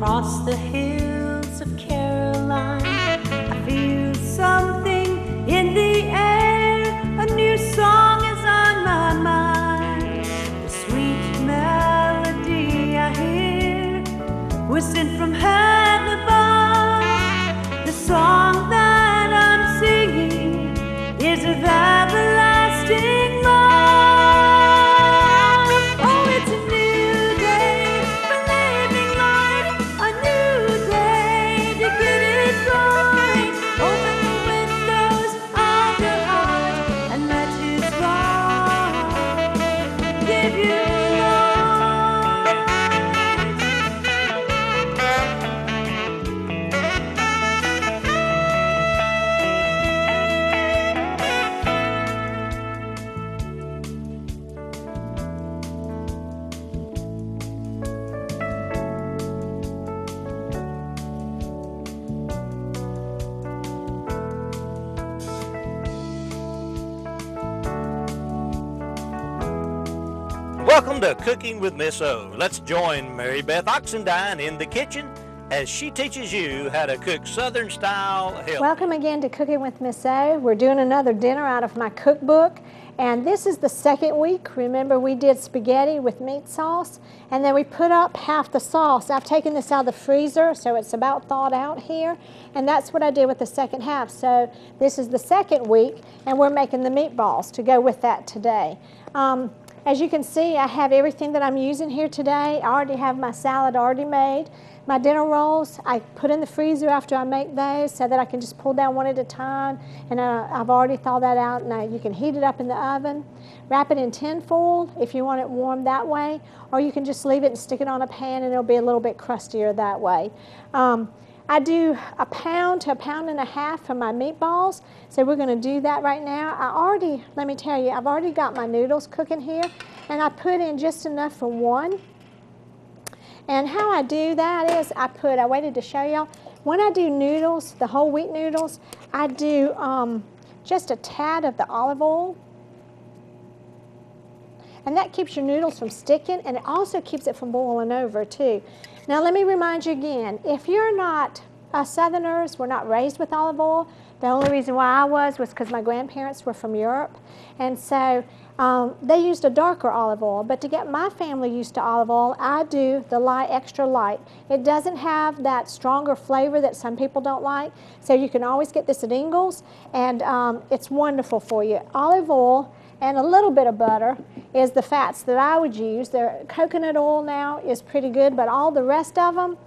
across the hills of Caroline. I feel something in the air, a new song is on my mind. The sweet melody I hear was sent from heaven above. The song that I'm singing is of everlasting love. Oh, it's a new day for living life, a new day to get it going. Open the windows of your heart and let His love give you life. Welcome to Cooking with Miss O. Let's join Mary Beth Oxendine in the kitchen as she teaches you how to cook Southern style healthy. Welcome again to Cooking with Miss O. We're doing another dinner out of my cookbook, and this is the second week. Remember, we did spaghetti with meat sauce, and then we put up half the sauce. I've taken this out of the freezer, so it's about thawed out here, and that's what I did with the second half. So this is the second week, and we're making the meatballs to go with that today. As you can see, I have everything that I'm using here today. I already have my salad already made. My dinner rolls, I put in the freezer after I make those so that I can just pull down one at a time. And I've already thawed that out. Now you can heat it up in the oven. Wrap it in tin foil if you want it warm that way. Or you can just leave it and stick it on a pan and it'll be a little bit crustier that way. I do a pound to a pound and a half for my meatballs, so we're going to do that right now. Let me tell you, I've already got my noodles cooking here, and I put in just enough for one. And how I do that is I waited to show y'all, when I do noodles, the whole wheat noodles, I do just a tad of the olive oil. And that keeps your noodles from sticking, and it also keeps it from boiling over too. Now let me remind you again, if you're not Southerners, we're not raised with olive oil. The only reason why I was because my grandparents were from Europe, and so they used a darker olive oil. But to get my family used to olive oil, I do the light, extra light. It doesn't have that stronger flavor that some people don't like, so you can always get this at Ingles, and it's wonderful for you. Olive oil and a little bit of butter is the fats that I would use. The coconut oil now is pretty good, but all the rest of them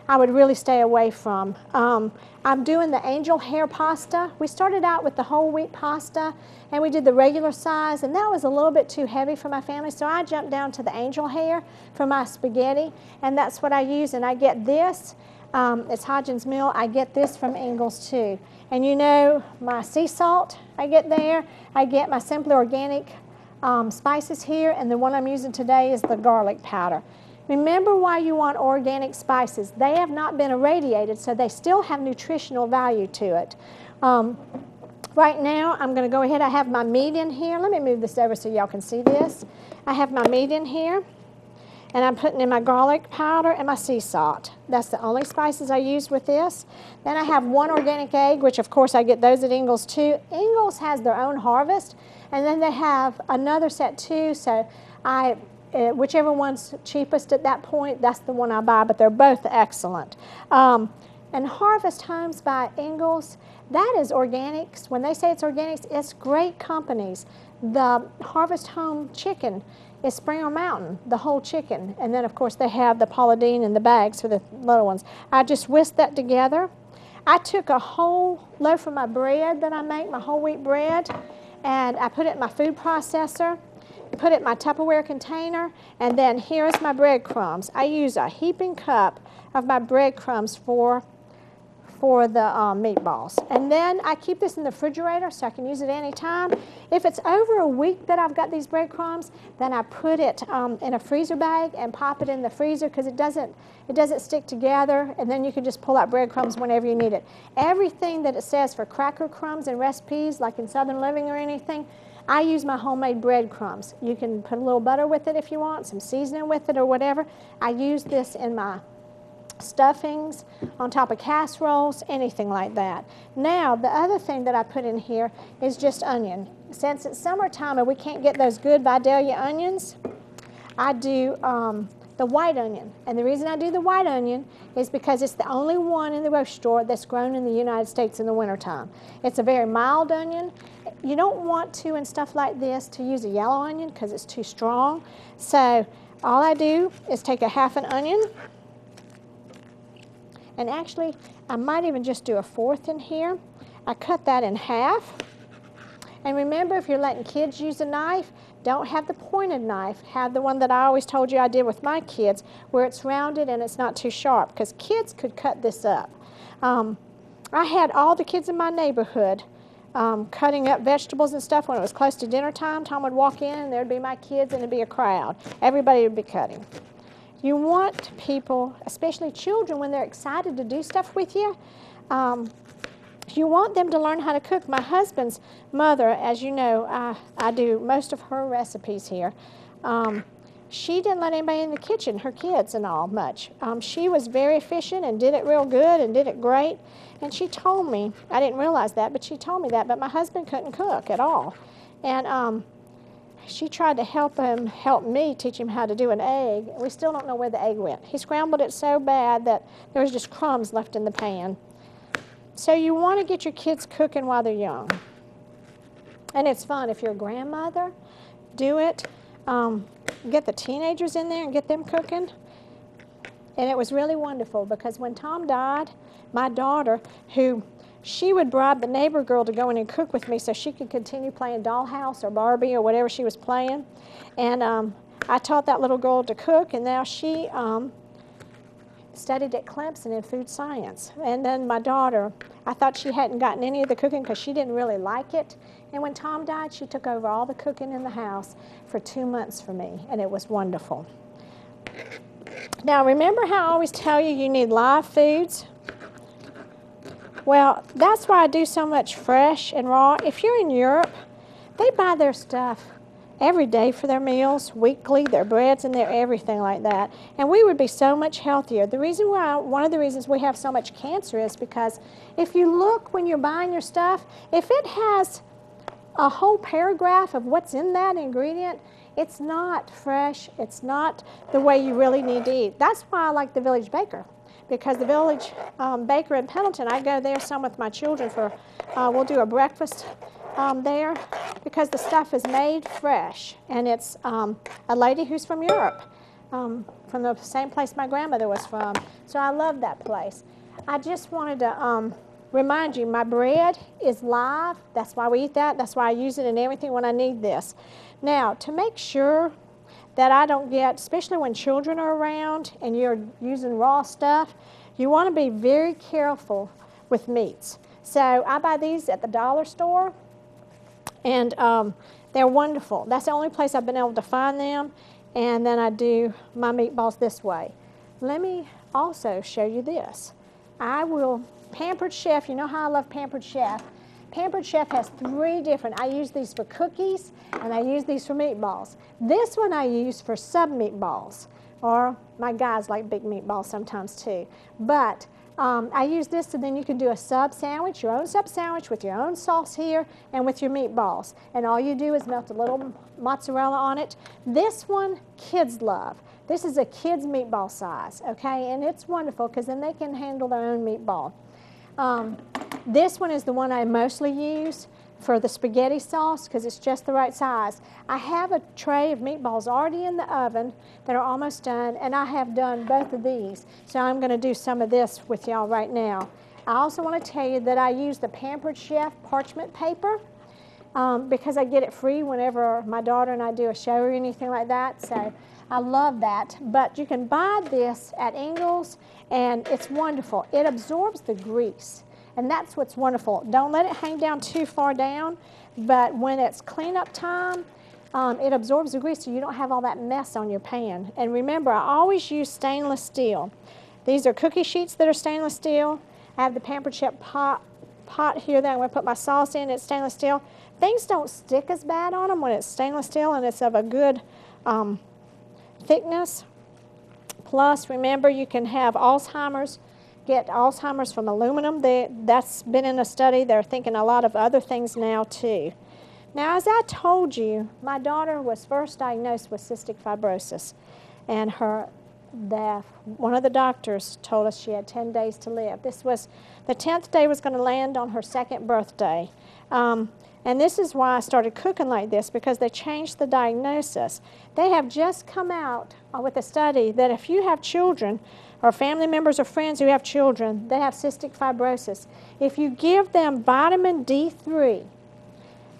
I would really stay away from. I'm doing the angel hair pasta. We started out with the whole wheat pasta, and we did the regular size, and that was a little bit too heavy for my family, so I jumped down to the angel hair for my spaghetti, and that's what I use. And I get this, it's Hodgins Mill. I get this from Ingles too. And you know, my sea salt I get there. I get my Simply Organic spices here, and the one I'm using today is the garlic powder. Remember why you want organic spices. They have not been irradiated, so they still have nutritional value to it. Right now, I'm going to go ahead. I have my meat in here. Let me move this over so y'all can see this. I have my meat in here, and I'm putting in my garlic powder and my sea salt. That's the only spices I use with this. Then I have one organic egg, which of course I get those at Ingles too. Ingles has their own harvest, and then they have another set too, so whichever one's cheapest at that point, that's the one I buy, but they're both excellent. And Harvest Homes by Ingles, that is organics. When they say it's organics, it's great companies. The Harvest Home chicken is Springer Mountain, the whole chicken. And then, of course, they have the Paula Deen in the bags for the little ones. I just whisked that together. I took a whole loaf of my bread that I make, my whole wheat bread, and I put it in my food processor, put it in my Tupperware container, and then here's my breadcrumbs. I use a heaping cup of my breadcrumbs for the meatballs. And then I keep this in the refrigerator so I can use it anytime. If it's over a week that I've got these breadcrumbs, then I put it in a freezer bag and pop it in the freezer because it doesn't stick together, and then you can just pull out breadcrumbs whenever you need it. Everything that it says for cracker crumbs and recipes, like in Southern Living or anything, I use my homemade breadcrumbs. You can put a little butter with it if you want, some seasoning with it or whatever. I use this in my stuffings, on top of casseroles, anything like that. Now, the other thing that I put in here is just onion. Since it's summertime and we can't get those good Vidalia onions, I do the white onion. And the reason I do the white onion is because it's the only one in the grocery store that's grown in the United States in the wintertime. It's a very mild onion. You don't want to, in stuff like this, to use a yellow onion because it's too strong. So all I do is take a half an onion, and actually I might even just do a fourth in here. I cut that in half. And remember, if you're letting kids use a knife, don't have the pointed knife. Have the one that I always told you I did with my kids, where it's rounded and it's not too sharp, because kids could cut this up. I had all the kids in my neighborhood cutting up vegetables and stuff when it was close to dinner time. Tom would walk in and there'd be my kids and it'd be a crowd. Everybody would be cutting. You want people, especially children, when they're excited to do stuff with you, you want them to learn how to cook. My husband's mother, as you know, I do most of her recipes here. She didn't let anybody in the kitchen, her kids and all, much. She was very efficient and did it real good and did it great. And she told me, I didn't realize that, but she told me that, but my husband couldn't cook at all. And she tried to help me teach him how to do an egg. We still don't know where the egg went. He scrambled it so bad that there was just crumbs left in the pan. So you want to get your kids cooking while they're young. And it's fun. If you're a grandmother, do it. Get the teenagers in there and get them cooking. And it was really wonderful because when Tom died, my daughter, she would bribe the neighbor girl to go in and cook with me so she could continue playing Dollhouse or Barbie or whatever she was playing. And I taught that little girl to cook, and now she studied at Clemson in food science. And then my daughter, I thought she hadn't gotten any of the cooking because she didn't really like it. And when Tom died, she took over all the cooking in the house for 2 months for me, and it was wonderful. Now, remember how I always tell you you need live foods? Well, that's why I do so much fresh and raw. If you're in Europe, they buy their stuff every day for their meals, weekly, their breads and their everything like that. And we would be so much healthier. The reason why, one of the reasons we have so much cancer is because if you look when you're buying your stuff, if it has a whole paragraph of what's in that ingredient, it's not fresh, it's not the way you really need to eat. That's why I like the Village Baker, because the Village Baker in Pendleton, I go there some with my children for, we'll do a breakfast there, because the stuff is made fresh, and it's a lady who's from Europe, from the same place my grandmother was from, so I love that place. I just wanted to remind you, my bread is live. That's why we eat that. That's why I use it in everything when I need this. Now, to make sure that I don't get, especially when children are around and you're using raw stuff, you want to be very careful with meats. So I buy these at the dollar store, and they're wonderful. That's the only place I've been able to find them, and then I do my meatballs this way. Let me also show you this. Pampered Chef, you know how I love Pampered Chef. Pampered Chef has 3 different, I use these for cookies and I use these for meatballs. This one I use for sub meatballs, or my guys like big meatballs sometimes too. But I use this, and then you can do a sub sandwich, your own sub sandwich with your own sauce here and with your meatballs. And all you do is melt a little mozzarella on it. This one kids love. This is a kid's meatball size, okay? And it's wonderful because then they can handle their own meatball. This one is the one I mostly use for the spaghetti sauce because it's just the right size. I have a tray of meatballs already in the oven that are almost done, and I have done both of these. So I'm going to do some of this with y'all right now. I also want to tell you that I use the Pampered Chef parchment paper because I get it free whenever my daughter and I do a show or anything like that. So I love that. But you can buy this at Ingles, and it's wonderful. It absorbs the grease. And that's what's wonderful. Don't let it hang down too far down, but when it's cleanup time, it absorbs the grease so you don't have all that mess on your pan. And remember, I always use stainless steel. These are cookie sheets that are stainless steel. I have the Pampered Chef pot here that I'm going to put my sauce in. It's stainless steel. Things don't stick as bad on them when it's stainless steel and it's of a good thickness. Plus, remember, you can have Alzheimer's, get Alzheimer's from aluminum. That's been in a study. They're thinking a lot of other things now too. Now, as I told you, my daughter was first diagnosed with cystic fibrosis, and one of the doctors told us she had 10 days to live. This was, the 10th day was going to land on her 2nd birthday. And this is why I started cooking like this, because they changed the diagnosis. They have just come out with a study that if you have children, or family members or friends who have children, they have cystic fibrosis. If you give them vitamin D3,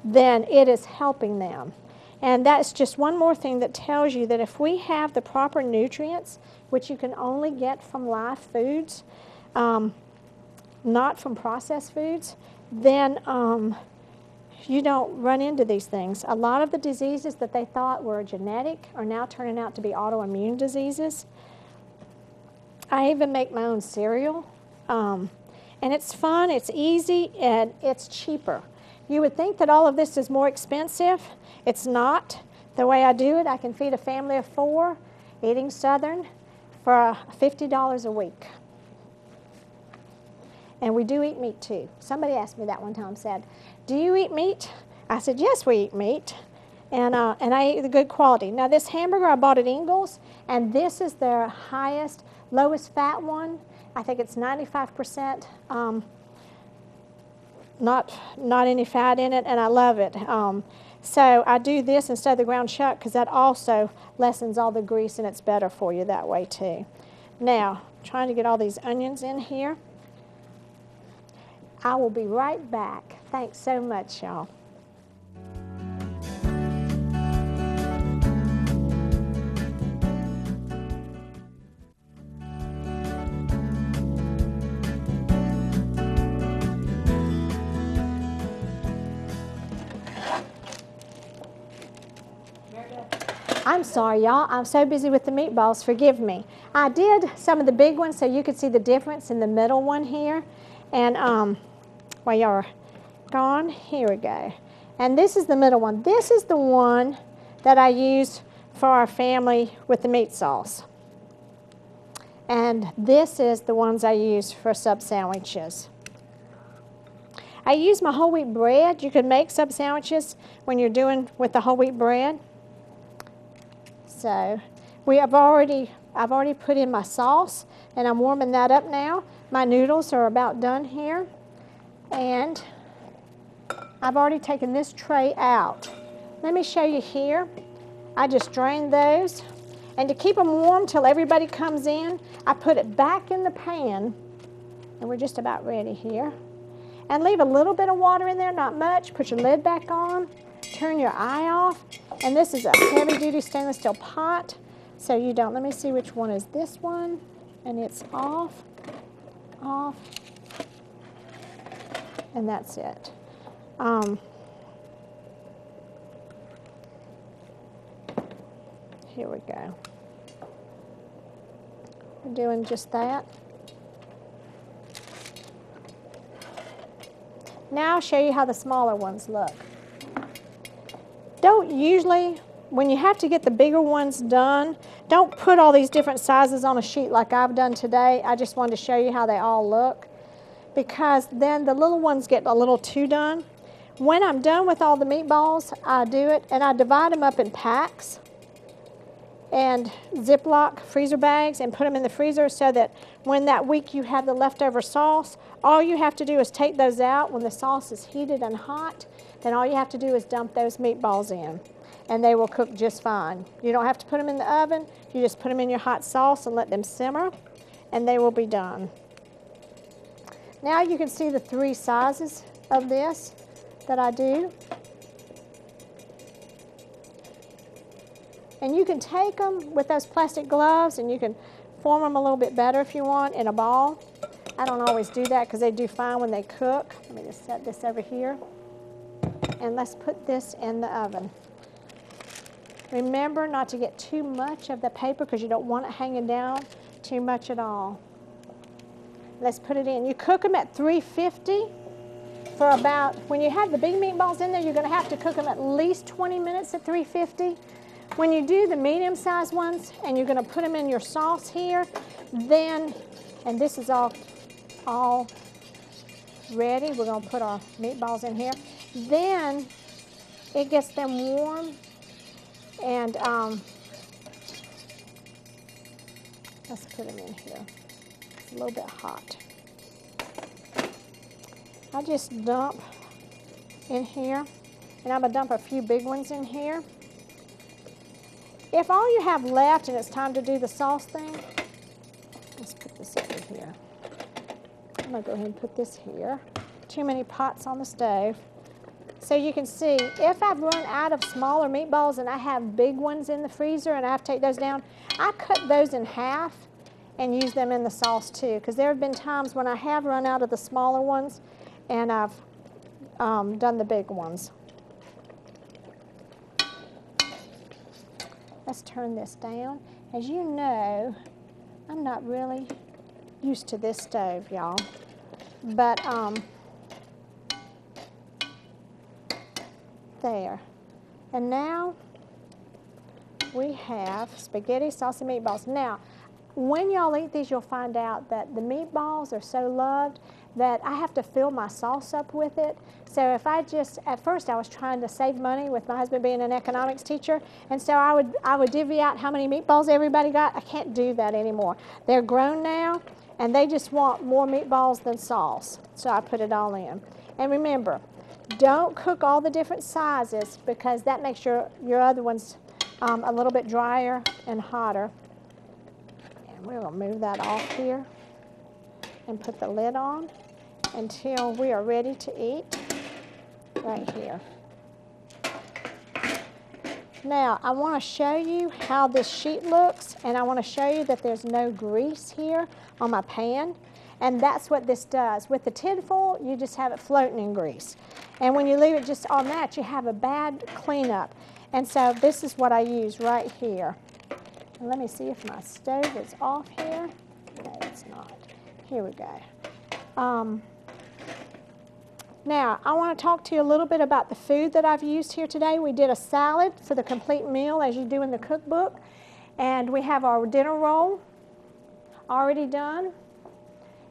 then it is helping them. And that's just one more thing that tells you that if we have the proper nutrients, which you can only get from live foods, not from processed foods, then you don't run into these things. A lot of the diseases that they thought were genetic are now turning out to be autoimmune diseases. I even make my own cereal, and it's fun, it's easy, and it's cheaper. You would think that all of this is more expensive. It's not. The way I do it, I can feed a family of 4 eating Southern for $50 a week. And we do eat meat too. Somebody asked me that one time, said, "Do you eat meat?" I said, "Yes, we eat meat." And I eat the good quality. Now this hamburger I bought at Ingles, and this is their highest, lowest fat one. I think it's 95%. Not any fat in it, and I love it. So I do this instead of the ground chuck because that also lessens all the grease, and it's better for you that way too. Now, trying to get all these onions in here. I will be right back. Thanks so much, y'all. I'm sorry, y'all. I'm so busy with the meatballs. Forgive me. I did some of the big ones so you could see the difference in the middle one here. And while y'all are gone, here we go. And this is the middle one. This is the one that I use for our family with the meat sauce. And this is the ones I use for sub sandwiches. I use my whole wheat bread. You can make sub sandwiches when you're doing with the whole wheat bread. So I've already put in my sauce, and I'm warming that up now. My noodles are about done here, and I've already taken this tray out. Let me show you here. I just drained those, and to keep them warm till everybody comes in, I put it back in the pan, and we're just about ready here. And leave a little bit of water in there, not much. Put your lid back on. Turn your eye off, and this is a heavy-duty stainless steel pot, so you don't. Let me see which one is this one, and it's off, and that's it. Here we go. We're doing just that. Now I'll show you how the smaller ones look. Don't usually, when you have to get the bigger ones done, don't put all these different sizes on a sheet like I've done today. I just wanted to show you how they all look, because then the little ones get a little too done. When I'm done with all the meatballs, I do it, and I divide them up in packs and Ziploc freezer bags and put them in the freezer so that when that week you have the leftover sauce, all you have to do is take those out. When the sauce is heated and hot, then all you have to do is dump those meatballs in, and they will cook just fine. You don't have to put them in the oven. You just put them in your hot sauce and let them simmer, and they will be done. Now you can see the 3 sizes of this that I do. And you can take them with those plastic gloves, and you can form them a little bit better if you want in a ball. I don't always do that because they do fine when they cook. Let me just set this over here. And let's put this in the oven. Remember not to get too much of the paper because you don't want it hanging down too much at all. Let's put it in. You cook them at 350 for about, when you have the big meatballs in there, you're going to have to cook them at least 20 minutes at 350. when you do the medium-sized ones and you're going to put them in your sauce here, then, and this is all ready. We're going to put our meatballs in here. Then it gets them warm, and let's put them in here. It's a little bit hot. I just dump in here, and I'm going to dump a few big ones in here. If all you have left and it's time to do the sauce thing, let's put this over here. I'm going to go ahead and put this here. Too many pots on the stove. So you can see, if I've run out of smaller meatballs and I have big ones in the freezer and I have to take those down, I cut those in half and use them in the sauce too. Because there have been times when I have run out of the smaller ones and I've done the big ones. Let's turn this down. As you know, I'm not really used to this stove, y'all. But there. And now we have spaghetti, sauce, and meatballs. Now, when y'all eat these, you'll find out that the meatballs are so loved that I have to fill my sauce up with it. So if I just, at first I was trying to save money with my husband being an economics teacher, and so I would divvy out how many meatballs everybody got. I can't do that anymore. They're grown now, and they just want more meatballs than sauce. So I put it all in. And remember, don't cook all the different sizes because that makes your other ones a little bit drier and hotter. And we're going to move that off here and put the lid on until we are ready to eat right here. Now, I want to show you how this sheet looks, and I want to show you that there's no grease here on my pan, and that's what this does. With the tinfoil, you just have it floating in grease. And when you leave it just on that, you have a bad cleanup. And so this is what I use right here. And let me see if my stove is off here. No, it's not. Here we go. Now, I want to talk to you a little bit about the food that I've used here today. We did a salad for the complete meal, as you do in the cookbook. And we have our dinner roll already done.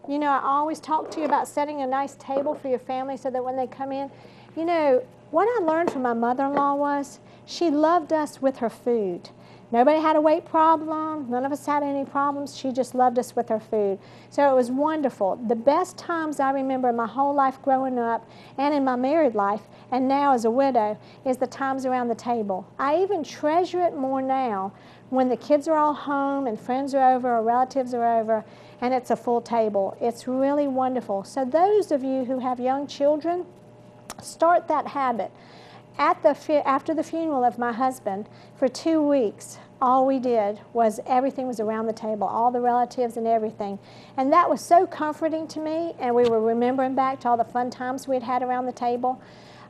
You know, I always talk to you about setting a nice table for your family so that when they come in, you know, what I learned from my mother-in-law was she loved us with her food. Nobody had a weight problem. None of us had any problems. She just loved us with her food. So it was wonderful. The best times I remember in my whole life growing up and in my married life and now as a widow is the times around the table. I even treasure it more now when the kids are all home and friends are over or relatives are over and it's a full table. It's really wonderful. So those of you who have young children, start that habit. After the funeral of my husband, for 2 weeks, all we did was everything was around the table, all the relatives and everything. And that was so comforting to me, and we were remembering back to all the fun times we'd had around the table.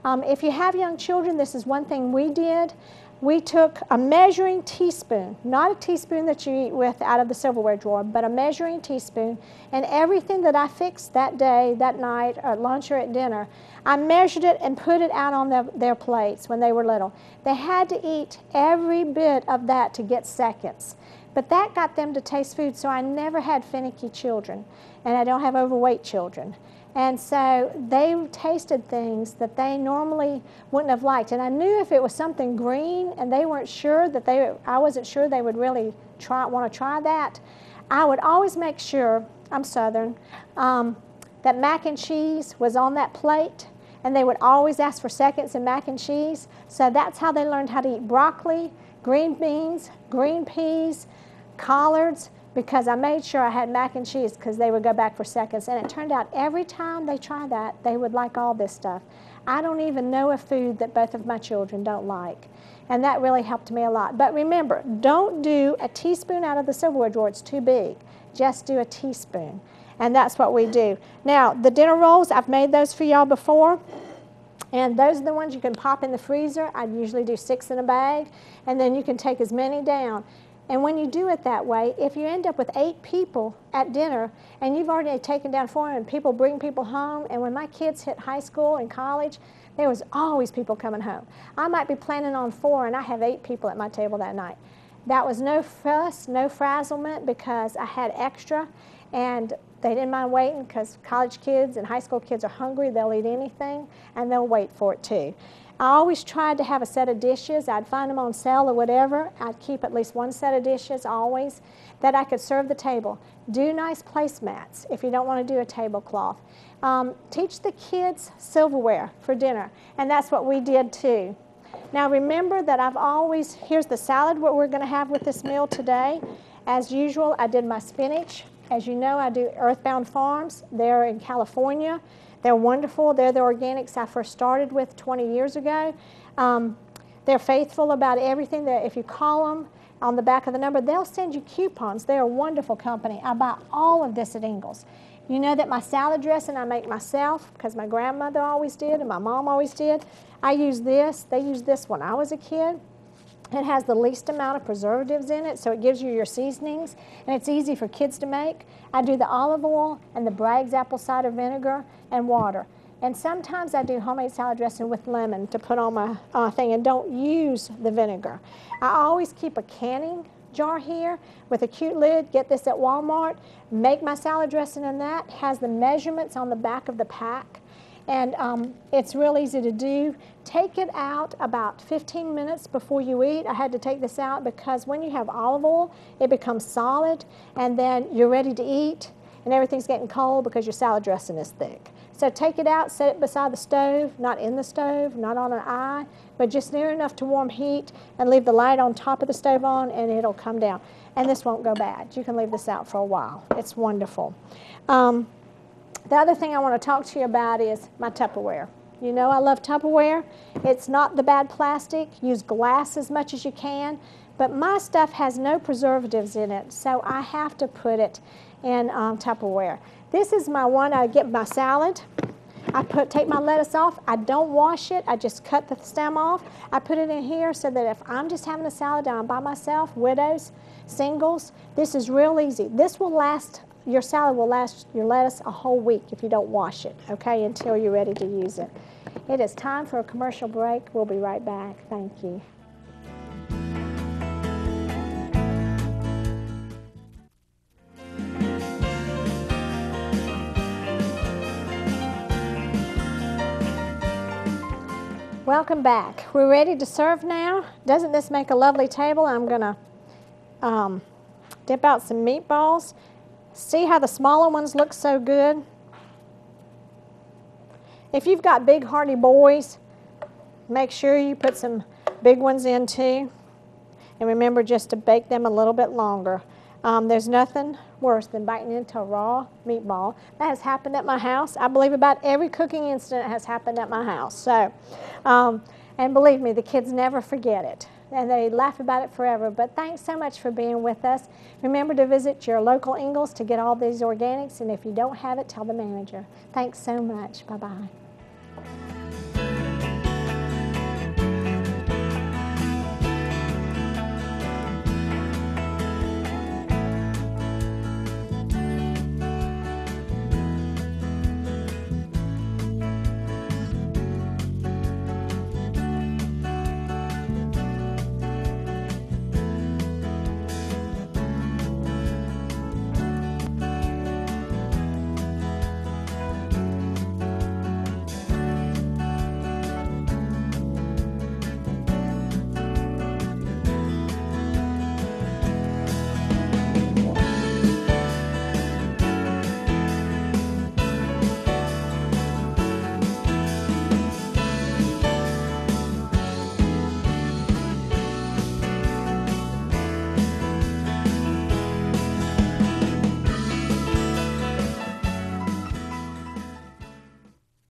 If you have young children, this is one thing we did. We took a measuring teaspoon, not a teaspoon that you eat with out of the silverware drawer, but a measuring teaspoon, and everything that I fixed that day, that night, at lunch or at dinner, I measured it and put it out on their plates when they were little. They had to eat every bit of that to get seconds. But that got them to taste food, so I never had finicky children, and I don't have overweight children. And so they tasted things that they normally wouldn't have liked. And I knew if it was something green and they weren't sure that I wasn't sure they would really want to try that, I would always make sure, I'm Southern, that mac and cheese was on that plate. And they would always ask for seconds in mac and cheese. So that's how they learned how to eat broccoli, green beans, green peas, collards, because I made sure I had mac and cheese because they would go back for seconds. And it turned out every time they tried that, they would like all this stuff. I don't even know a food that both of my children don't like. And that really helped me a lot. But remember, don't do a teaspoon out of the silverware drawer. It's too big. Just do a teaspoon. And that's what we do. Now, the dinner rolls, I've made those for y'all before. And those are the ones you can pop in the freezer. I usually do 6 in a bag. And then you can take as many down. And when you do it that way, if you end up with 8 people at dinner and you've already taken down 400 people, bring people home, and when my kids hit high school and college, there was always people coming home. I might be planning on 4 and I have 8 people at my table that night. That was no fuss, no frazzlement, because I had extra, and they didn't mind waiting because college kids and high school kids are hungry. They'll eat anything, and they'll wait for it too. I always tried to have a set of dishes. I'd find them on sale or whatever. I'd keep at least one set of dishes always that I could serve the table. Do nice placemats if you don't want to do a tablecloth. Teach the kids silverware for dinner, and that's what we did too. Now remember that here's the salad what we're going to have with this meal today. As usual, I did my spinach. As you know, I do Earthbound Farms. They're in California. They're wonderful. They're the organics I first started with 20 years ago. They're faithful about everything. If you call them on the back of the number, they'll send you coupons. They're a wonderful company. I buy all of this at Ingles. You know that my salad dressing I make myself because my grandmother always did and my mom always did. I use this. They used this when I was a kid. It has the least amount of preservatives in it, so it gives you your seasonings, and it's easy for kids to make. I do the olive oil and the Bragg's apple cider vinegar and water. And sometimes I do homemade salad dressing with lemon to put on my thing, and don't use the vinegar. I always keep a canning jar here with a cute lid. Get this at Walmart. Make my salad dressing in that. Has the measurements on the back of the pack. And it's real easy to do. Take it out about 15 minutes before you eat. I had to take this out because when you have olive oil, it becomes solid, and then you're ready to eat, and everything's getting cold because your salad dressing is thick. So take it out, set it beside the stove, not in the stove, not on an eye, but just near enough to warm heat, and leave the light on top of the stove on, and it'll come down. And this won't go bad. You can leave this out for a while. It's wonderful. The other thing I want to talk to you about is my Tupperware. You know I love Tupperware. It's not the bad plastic. Use glass as much as you can. But my stuff has no preservatives in it, so I have to put it in Tupperware. This is my one I get my salad. Take my lettuce off. I don't wash it. I just cut the stem off. I put it in here so that if I'm just having a salad down by myself, widows, singles, this is real easy. This will last. Your salad will last your lettuce a whole week if you don't wash it, okay, until you're ready to use it. It is time for a commercial break. We'll be right back. Thank you. Welcome back. We're ready to serve now. Doesn't this make a lovely table? I'm going to dip out some meatballs. See how the smaller ones look so good? If you've got big hearty boys, make sure you put some big ones in too. And remember just to bake them a little bit longer. There's nothing worse than biting into a raw meatball. That has happened at my house. I believe about every cooking incident has happened at my house. So, and believe me, the kids never forget it. And they laugh about it forever. But thanks so much for being with us. Remember to visit your local Ingles to get all these organics. And if you don't have it, tell the manager. Thanks so much. Bye-bye.